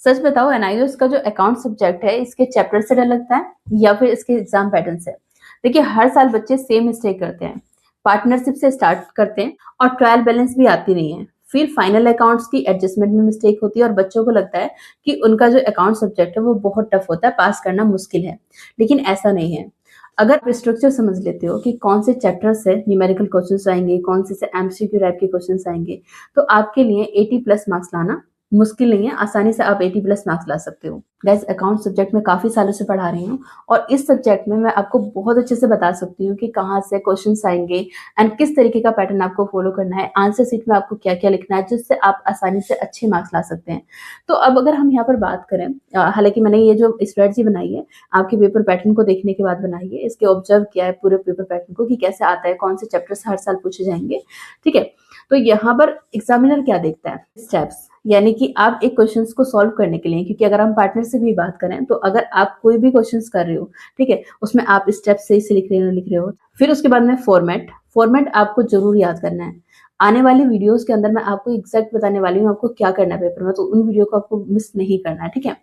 सच बताओ, एनआईओएस का जो अकाउंट सब्जेक्ट है, इसके चैप्टर से डर लगता है या फिर इसके एग्जाम पैटर्न से? देखिए, हर साल बच्चे सेम मिस्टेक करते हैं। पार्टनरशिप से स्टार्ट करते हैं और ट्रायल बैलेंस भी आती नहीं है। फिर फाइनल अकाउंट्स की एडजस्टमेंट में मिस्टेक होती है और बच्चों को लगता है कि उनका जो अकाउंट सब्जेक्ट है वो बहुत टफ होता है, पास करना मुश्किल है। लेकिन ऐसा नहीं है। अगर आप स्ट्रक्चर समझ लेते हो कि कौन से चैप्टर से न्यूमेरिकल क्वेश्चंस आएंगे, कौन से एमसीक्यू टाइप के क्वेश्चंस आएंगे, तो आपके लिए 80 प्लस मार्क्स लाना मुश्किल नहीं है। आसानी से आप 80 प्लस मार्क्स ला सकते हो। गाइस, अकाउंट सब्जेक्ट में काफी सालों से पढ़ा रही हूँ और इस सब्जेक्ट में मैं आपको बहुत अच्छे से बता सकती हूँ कि कहाँ से क्वेश्चंस आएंगे एंड किस तरीके का पैटर्न आपको फॉलो करना है, आंसर शीट में आपको क्या क्या लिखना है, जिससे आप आसानी से अच्छे मार्क्स ला सकते हैं। तो अब अगर हम यहाँ पर बात करें, हालांकि मैंने ये जो स्ट्रेटजी बनाई है आपके पेपर पैटर्न को देखने के बाद बनाई है, इसके ऑब्जर्व किया है पूरे पेपर पैटर्न को कि कैसे आता है, कौन से चैप्टर हर साल पूछे जाएंगे। ठीक है, तो यहाँ पर एग्जामिनर क्या देखता है? स्टेप्स, यानी कि आप एक क्वेश्चंस को सॉल्व करने के लिए, क्योंकि अगर हम पार्टनर से भी बात करें तो अगर आप कोई भी क्वेश्चंस कर रहे हो, ठीक है, उसमें आप स्टेप सही से लिख रहे हो। फिर उसके बाद में फॉर्मेट, फॉर्मेट आपको जरूर याद करना है। आने वाली वीडियोस के अंदर मैं आपको एग्जैक्ट बताने वाली हूँ आपको क्या करना है पेपर में, तो उन वीडियो को आपको मिस नहीं करना है। ठीक है,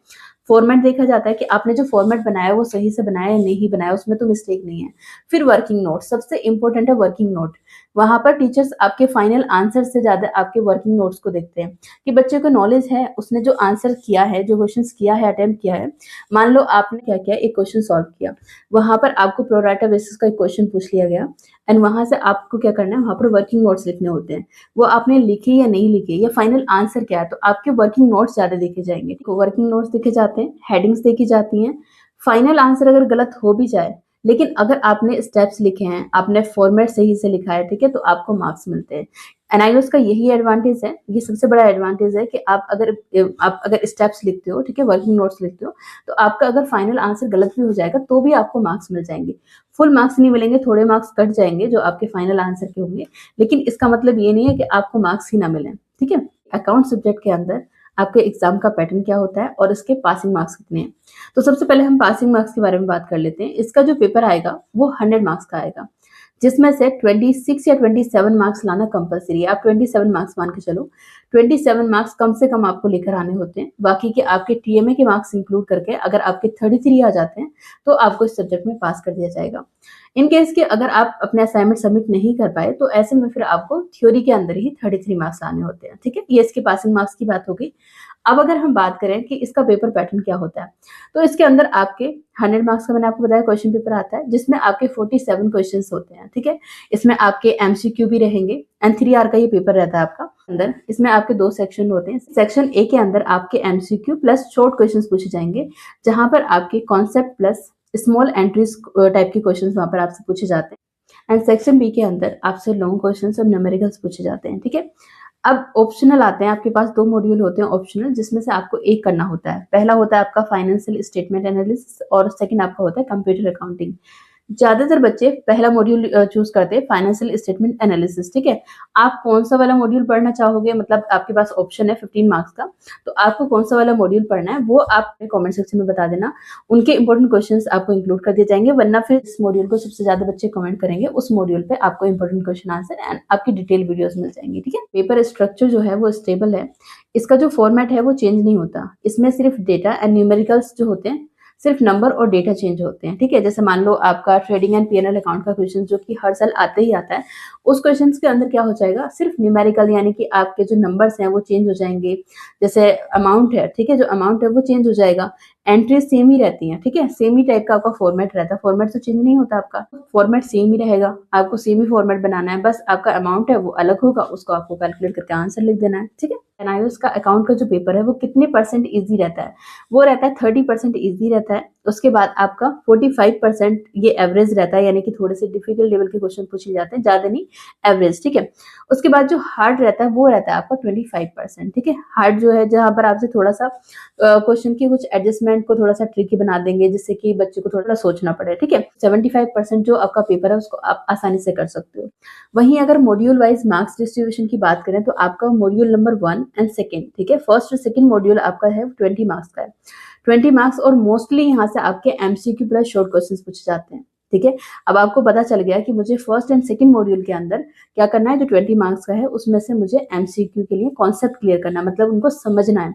फॉर्मेट देखा जाता है कि आपने जो फॉर्मेट बनाया वो सही से बनाया या नहीं बनाया, उसमें तो मिस्टेक नहीं है। फिर वर्किंग नोट, सबसे इंपॉर्टेंट है वर्किंग नोट। वहां पर टीचर्स आपके फाइनल आंसर से ज्यादा आपके वर्किंग नोट्स को देखते हैं कि बच्चे को नॉलेज है, उसने जो आंसर किया है, जो क्वेश्चन किया है, अटेम्प्ट किया है। मान लो आपने क्या किया, एक क्वेश्चन सॉल्व किया, वहां पर आपको प्रोराटा बेसिस का एक क्वेश्चन पूछ लिया गया एंड वहां से आपको क्या करना है, वहां पर वर्किंग नोट्स लिखने होते हैं। वो आपने लिखे या नहीं लिखे, या फाइनल आंसर क्या है, तो आपके वर्किंग नोट्स ज्यादा देखे जाएंगे। वर्किंग नोट्स देखे जाते हैं, हेडिंग्स देखी जाती हैं। फाइनल आंसर अगर गलत हो भी जाए, लेकिन अगर आपने स्टेप्स लिखे हैं, आपने फॉर्मेट सही से लिखा है, ठीक है, तो आपको मार्क्स मिलते हैं। एनआईओएस का यही एडवांटेज है, ये सबसे बड़ा एडवांटेज है कि आप अगर स्टेप्स लिखते हो, ठीक है, वर्किंग नोट्स लिखते हो, तो आपका अगर फाइनल आंसर गलत भी हो जाएगा तो भी आपको मार्क्स मिल जाएंगे। फुल मार्क्स नहीं मिलेंगे, थोड़े मार्क्स कट जाएंगे जो आपके फाइनल आंसर के होंगे, लेकिन इसका मतलब ये नहीं है कि आपको मार्क्स ही ना मिले। ठीक है, अकाउंट सब्जेक्ट के अंदर आपके एग्जाम का पैटर्न क्या होता है और इसके पासिंग मार्क्स कितने हैं। तो सबसे पहले हम पासिंग मार्क्स के बारे में बात कर लेते हैं। इसका जो पेपर आएगा वो 100 मार्क्स का आएगा, जिसमें से 26 या 27 मार्क्स लाना कंपलसरी है। आप 27 मार्क्स मान के चलो, 27 मार्क्स कम से कम आपको लेकर आने होते हैं। बाकी के आपके टीएमए के मार्क्स इंक्लूड करके अगर आपके 33 आ जाते हैं तो आपको इस सब्जेक्ट में पास कर दिया जाएगा। इन केस के अगर आप अपने असाइनमेंट सबमिट नहीं कर पाए तो ऐसे में फिर आपको थ्योरी के अंदर ही 33 मार्क्स लाने होते हैं। ठीक है, ये इसके पासिंग मार्क्स की बात हो गई। अब अगर हम बात करें कि इसका पेपर पैटर्न क्या होता है, तो इसके अंदर आपके 100 मार्क्स का मैंने आपको बताया क्वेश्चन पेपर आता है, जिसमें आपके 47 क्वेश्चंस होते हैं। ठीक है, इसमें आपके एमसीक्यू भी रहेंगे एंड 3 आर का ये पेपर रहता है आपका। अंदर इसमें आपके 2 सेक्शन होते हैं। सेक्शन ए के अंदर आपके एमसीक्यू प्लस शॉर्ट क्वेश्चंस पूछे जाएंगे, जहां पर आपके concept plus small entries type के क्वेश्चंस वहां पर आपसे पूछे जाते हैं। एंड सेक्शन बी के अंदर आपसे लॉन्ग क्वेश्चंस और न्यूमेरिकल्स पूछे जाते हैं। ठीक है, अब ऑप्शनल आते हैं। आपके पास 2 मॉड्यूल होते हैं ऑप्शनल, जिसमें से आपको एक करना होता है। पहला होता है आपका फाइनेंशियल स्टेटमेंट एनालिसिस और सेकंड आपका होता है कंप्यूटर अकाउंटिंग। ज्यादातर बच्चे पहला मॉड्यूल चूज करते हैं, फाइनेंशियल स्टेटमेंट एनालिसिस। ठीक है, आप कौन सा वाला मॉड्यूल पढ़ना चाहोगे, मतलब आपके पास ऑप्शन है 15 मार्क्स का, तो आपको कौन सा वाला मॉड्यूल पढ़ना है वो आप कमेंट सेक्शन में बता देना। उनके इंपॉर्टेंट क्वेश्चंस आपको इंक्लूड कर दिए जाएंगे, वरना फिर इस मॉड्यूल को सबसे ज्यादा बच्चे कमेंट करेंगे, उस मॉड्यूल पे आपको इंपॉर्टेंट क्वेश्चन आंसर एंड आपकी डिटेल वीडियोस मिल जाएंगी। ठीक है, पेपर स्ट्रक्चर जो है वो स्टेबल है। इसका जो फॉर्मेट है वो चेंज नहीं होता। इसमें सिर्फ डेटा एंड न्यूमेरिकल्स जो होते हैं, सिर्फ नंबर और डेटा चेंज होते हैं। ठीक है, जैसे मान लो आपका ट्रेडिंग एंड पीएनएल अकाउंट का क्वेश्चन जो कि हर साल आते ही आता है, उस क्वेश्चन के अंदर क्या हो जाएगा, सिर्फ न्यूमेरिकल, यानी कि आपके जो नंबर्स हैं वो चेंज हो जाएंगे। जैसे अमाउंट है, ठीक है, जो अमाउंट है वो चेंज हो जाएगा, एंट्री सेम ही रहती है। ठीक है, सेम ही टाइप का आपका फॉर्मेट रहता है, फॉर्मेट तो चेंज नहीं होता, आपका फॉर्मेट सेम ही रहेगा, आपको सेम ही फॉर्मेट बनाना है, बस आपका अमाउंट है वो अलग होगा, उसको आपको कैलकुलेट करके आंसर लिख देना है। ठीक है, एनआईओएस का अकाउंट का जो पेपर है वो कितने परसेंट ईजी रहता है, वो रहता है 30% ईजी रहता है। उसके बाद आपका 45% ये एवरेज रहता है, यानी कि थोड़े से डिफिकल्ट लेवल के क्वेश्चन पूछे जाते हैं, ज्यादा नहीं, एवरेज। ठीक है, उसके बाद जो हार्ड रहता है वो रहता है आपका 25%। ठीक है, हार्ड जो है जहां पर आपसे थोड़ा सा क्वेश्चन की कुछ एडजस्टमेंट को थोड़ा सा ट्रिकी बना देंगे, जिससे कि बच्चे को थोड़ा सोचना पड़े। ठीक है, 75% जो आपका पेपर है उसको आप आसानी से कर सकते हो। वहीं अगर मॉड्यूल वाइज मार्क्स डिस्ट्रीब्यूशन की बात करें तो आपका मॉड्यूल नंबर 1 एंड सेकंड, ठीक है, फर्स्ट और सेकंड मॉड्यूल आपका है 20 मार्क्स का है, 20 मार्क्स, और मोस्टली यहाँ से आपके एमसीक्यू प्लस शॉर्ट क्वेश्चंस पूछे जाते हैं। ठीक है, अब आपको पता चल गया कि मुझे फर्स्ट एंड सेकंड मॉड्यूल के अंदर क्या करना है, जो 20 मार्क्स का है उसमें से मुझे एमसीक्यू के लिए कॉन्सेप्ट क्लियर करना है, मतलब उनको समझना है।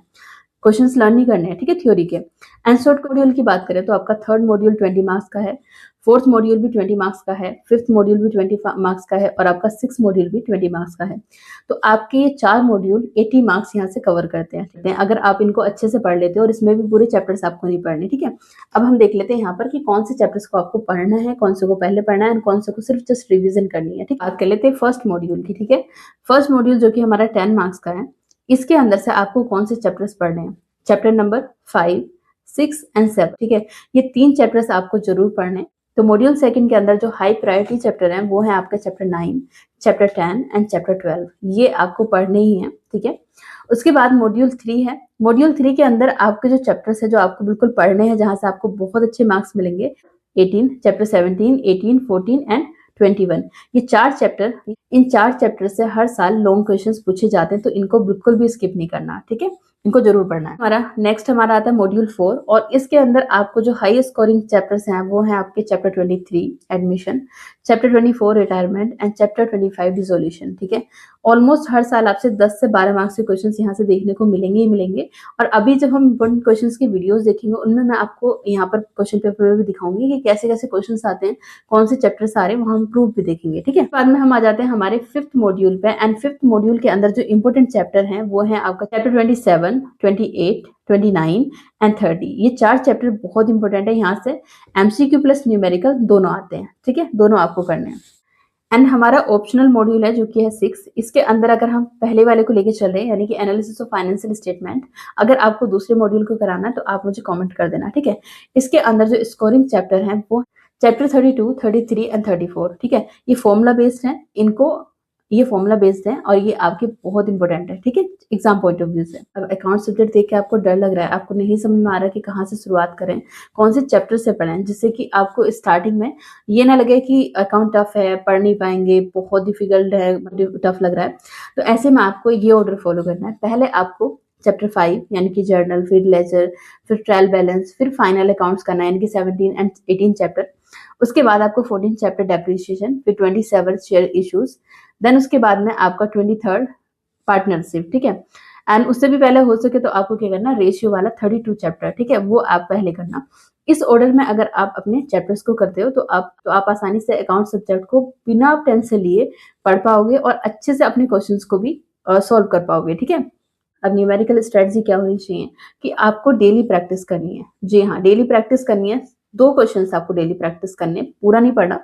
क्वेश्चंस लर्न नहीं करने हैं, ठीक है, थ्योरी के। एंड शॉर्ट मॉड्यूल की बात करें तो आपका थर्ड मॉड्यूल 20 मार्क्स का है, फोर्थ मॉड्यूल भी 20 मार्क्स का है, फिफ्थ मॉड्यूल भी 20 मार्क्स का है और आपका सिक्स मॉड्यूल भी 20 मार्क्स का है। तो आपके ये 4 मॉड्यूल 80 मार्क्स यहाँ से कवर करते हैं, अगर आप इनको अच्छे से पढ़ लेते हो और इसमें भी पूरे चैप्टर्स आपको नहीं पढ़ने, ठीक है। अब हम देख लेते हैं यहाँ पर कि कौन से चैप्टर्स को आपको पढ़ना है, कौन से को पहले पढ़ना है और कौन से को सिर्फ जस्ट रिविजन करनी है, ठीक है। बात कर लेते हैं फर्स्ट मॉड्यूल की, ठीक है। फर्स्ट मॉड्यूल जो कि हमारा 10 मार्क्स का है, इसके अंदर से आपको कौन से चैप्टर्स पढ़ने हैं? चैप्टर नंबर 5, 6 एंड 7, ठीक है। ये 3 चैप्टर्स आपको जरूर पढ़ने हैं। तो मॉड्यूल सेकंड के अंदर जो हाई प्रायोरिटी चैप्टर है वो है आपका चैप्टर 9, चैप्टर 10 एंड चैप्टर 12। ये आपको पढ़ने ही है, ठीक है। उसके बाद मॉड्यूल 3 है। मॉड्यूल 3 के अंदर आपके जो चैप्टर्स है जो आपको बिल्कुल पढ़ने हैं, जहां से आपको बहुत अच्छे मार्क्स मिलेंगे, 18, चैप्टर 17, 18, 14 एंड 21। ये 4 चैप्टर, इन 4 चैप्टर से हर साल लॉन्ग क्वेश्चंस पूछे जाते हैं, तो इनको बिल्कुल भी स्किप नहीं करना, ठीक है। इनको जरूर पढ़ना है। हमारा नेक्स्ट हमारा आता है मॉड्यूल 4 और इसके अंदर आपको जो हाई स्कोरिंग चैप्टर्स हैं वो हैं आपके chapter 23 admission, chapter 24 retirement and chapter 25 dissolution, ठीक है। ऑलमोस्ट हर साल आपसे 10 से 12 मार्क्स के क्वेश्चंस यहाँ से देखने को मिलेंगे ही मिलेंगे। और अभी जब हम इंपॉर्टेंट क्वेश्चंस की वीडियोस देखेंगे उनमें मैं आपको यहाँ पर क्वेश्चन पेपर में भी दिखाऊंगी कि कैसे कैसे क्वेश्चंस आते हैं, कौन से चैप्टर्स आ रहे हैं, वहां हम प्रूफ भी देखेंगे, ठीक है। बाद में हम आ जाते हैं हमारे फिफ्थ मॉड्यूल पे एंड फिफ्थ मॉड्यूल के अंदर जो इंपॉर्टेंट चैप्टर हैं वो है आपका चैप्टर 27, 28, 29 एंड 30। ये 4 चैप्टर बहुत इंपॉर्टेंट है। यहाँ से एमसीक्यू प्लस न्यूमेरिकल दोनों आते हैं, ठीक है, दोनों आपको करने हैं। एंड हमारा ऑप्शनल मॉड्यूल है जो कि है 6। इसके अंदर अगर हम पहले वाले को लेके चल रहे हैं यानी कि एनालिसिस ऑफ फाइनेंशियल स्टेटमेंट, अगर आपको दूसरे मॉड्यूल को कराना है तो आप मुझे कमेंट कर देना, ठीक है। इसके अंदर जो स्कोरिंग चैप्टर है वो चैप्टर 32, 33 एंड 34, ठीक है। ये फॉर्मूला बेस्ड है, ये फॉर्मूला बेस्ड है और ये आपके बहुत इंपॉर्टेंट है, ठीक है, एग्जाम पॉइंट ऑफ व्यू से। अब अकाउंट सब्जेक्ट देख के आपको डर लग रहा है, आपको नहीं समझ में आ रहा है कि कहाँ से शुरुआत करें, कौन से चैप्टर से पढ़ें, जिससे कि आपको स्टार्टिंग में ये ना लगे कि अकाउंट टफ है, पढ़ नहीं पाएंगे, बहुत डिफिकल्ट है, टफ लग रहा है। तो ऐसे में आपको ये ऑर्डर फॉलो करना है। पहले आपको चैप्टर 5 यानी कि जर्नल, फिर लेजर, फिर ट्रायल बैलेंस, फिर फाइनल अकाउंट्स करना है यानी कि 17 एंड 18 चैप्टर। उसके बाद आपको 14 चैप्टर डेप्रिसिएशन, फिर 27 शेयर इश्यूज, देन उसके बाद में आपका 23 पार्टनरशिप, ठीक है। एंड उससे भी पहले हो सके तो आपको क्या करना, रेशियो वाला 32 चैप्टर, ठीक है, वो आप पहले करना। इस ऑर्डर में अगर आप अपने चैप्टर्स को करते हो तो आप आसानी से अकाउंट सब्जेक्ट को बिना टेंशन लिए पढ़ पाओगे और अच्छे से अपने क्वेश्चंस को भी सॉल्व कर पाओगे, ठीक है। अब न्यूमेरिकल स्ट्रेटजी क्या होनी चाहिए कि आपको डेली प्रैक्टिस करनी है। जी हाँ, डेली प्रैक्टिस करनी है। 2 क्वेश्चंस आपको डेली प्रैक्टिस करने, पूरा नहीं पढ़ना।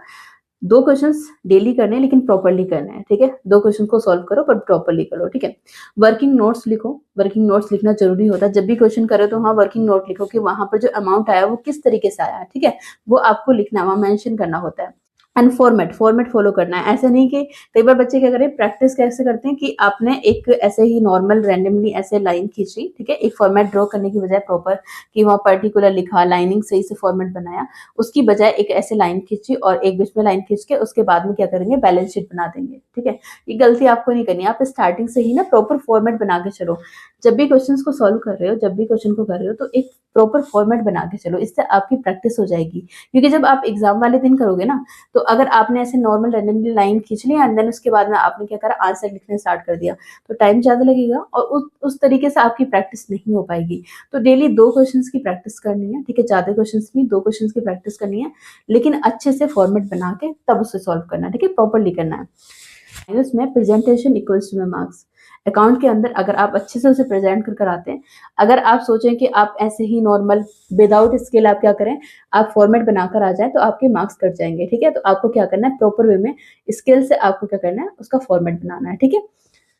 2 क्वेश्चंस डेली करने हैं लेकिन प्रॉपर्ली करना है, ठीक है। 2 क्वेश्चन को सॉल्व करो पर प्रॉपर्ली करो, ठीक है। वर्किंग नोट्स लिखो, वर्किंग नोट्स लिखना जरूरी होता है। जब भी क्वेश्चन करो तो वहाँ वर्किंग नोट लिखो कि वहां पर जो अमाउंट आया वो किस तरीके से आया, ठीक है, वो आपको लिखना, वहां मेंशन करना होता है। एंड फॉर्मेट फॉलो करना है। ऐसा नहीं कि कई बार बच्चे क्या करें, प्रैक्टिस कैसे करते हैं कि आपने एक ऐसे ही नॉर्मल रैंडमली ऐसे लाइन खींची, ठीक है, एक फॉर्मेट ड्रॉ करने की बजाय प्रॉपर कि वहाँ पर्टिकुलर लिखा, लाइनिंग सही से फॉर्मेट बनाया, उसकी बजाय एक ऐसे लाइन खींची और एक बीच में लाइन खींच के उसके बाद में क्या करेंगे, बैलेंस शीट बना देंगे, ठीक है। ये गलती आपको नहीं करनी है। आप स्टार्टिंग से ही ना प्रॉपर फॉर्मेट बना के चलो। जब भी क्वेश्चन को सॉल्व कर रहे हो, जब भी क्वेश्चन को कर रहे हो तो एक प्रॉपर फॉर्मेट बना के चलो, इससे आपकी प्रैक्टिस हो जाएगी। क्योंकि जब आप एग्जाम वाले दिन करोगे ना, तो अगर आपने ऐसे नॉर्मल रैंडमली लाइन खींच लिया एंड देन उसके बाद में आपने क्या करा, आंसर लिखने स्टार्ट कर दिया, तो टाइम ज्यादा लगेगा और उस तरीके से आपकी प्रैक्टिस नहीं हो पाएगी। तो डेली 2 क्वेश्चंस की प्रैक्टिस करनी है, ठीक है, ज्यादा क्वेश्चंस नहीं, 2 क्वेश्चंस की प्रैक्टिस करनी है, लेकिन अच्छे से फॉर्मेट बना के तब उसे सॉल्व करना है, ठीक है, प्रॉपरली करना है। उसमें presentation equals two marks. Account के अंदर अगर आप अच्छे से उसे प्रेजेंट कर आते हैं, अगर आप सोचें कि आप ऐसे ही नॉर्मल विदाउट स्किल आप क्या करें, आप फॉर्मेट बनाकर आ जाए तो आपके मार्क्स कट जाएंगे, ठीक है। तो आपको क्या करना है, प्रॉपर वे में स्किल से आपको क्या करना है, उसका फॉर्मेट बनाना है, ठीक है।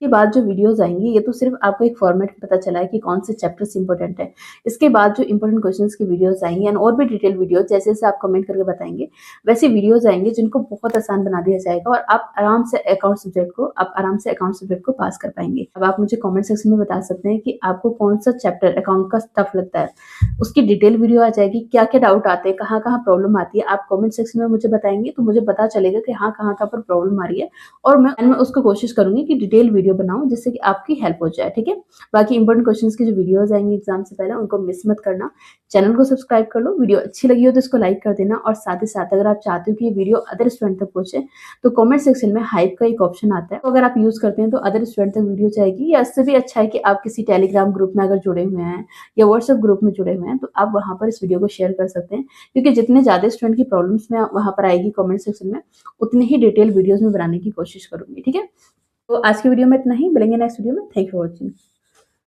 के बाद जो वीडियोस आएंगी ये तो सिर्फ आपको एक फॉर्मेट पता चला है कि कौन से चैप्टर्स इंपॉर्टेंट है। इसके बाद जो इंपॉर्टेंट क्वेश्चंस की वीडियोस आएंगी एंड और भी डिटेल वीडियोस जैसे जैसे आप कमेंट करके बताएंगे वैसे वीडियोस आएंगे जिनको बहुत आसान बना दिया जाएगा और आप आराम से अकाउंट सब्जेक्ट को पास कर पाएंगे। अब आप मुझे कॉमेंट सेक्शन में बता सकते हैं कि आपको कौन सा चैप्टर अकाउंट का टफ लगता है, उसकी डिटेल वीडियो आ जाएगी, क्या क्या डाउट आते हैं, कहाँ कहाँ प्रॉब्लम आती है, आप कॉमेंट सेक्शन में मुझे बताएंगे तो मुझे पता चलेगा कि हाँ कहाँ कहाँ पर प्रॉब्लम आ रही है और मैं उसको कोशिश करूंगी कि डिटेल वीडियो वीडियो बनाऊँ जिससे कि आपकी हेल्प हो जाए, ठीक है? बाकी इंपॉर्टेंट क्वेश्चंस की जो वीडियोज़ आएँगी एग्ज़ाम से पहले उनको मिस मत करना। चैनल को सब्सक्राइब कर लो, वीडियो अच्छी लगी हो तो इसको लाइक कर देना और साथ ही साथ अगर आप चाहते हो कि ये वीडियो अदर स्टूडेंट तक पहुँचे, तो कमेंट सेक्शन में हाइप का एक ऑप्शन आता है। तो अगर आप यूज़ करते हैं तो अदर स्टूडेंट तक वीडियो जाएगी या इससे भी अच्छा है कि आप किसी टेलीग्राम ग्रुप में अगर जुड़े हुए हैं या व्हाट्सएप ग्रुप में जुड़े हुए हैं, तो आप वहाँ पर इस वीडियो को शेयर कर सकते हैं। क्योंकि जितने ज़्यादा स्टूडेंट की प्रॉब्लम्स में वहाँ पर आएगी कमेंट सेक्शन में, उतनी ही डिटेल वीडियोज़ में बनाने की कोशिश करूँगी, ठीक है? तो आज की वीडियो में इतना ही, मिलेंगे नेक्स्ट वीडियो में। Thank you for watching.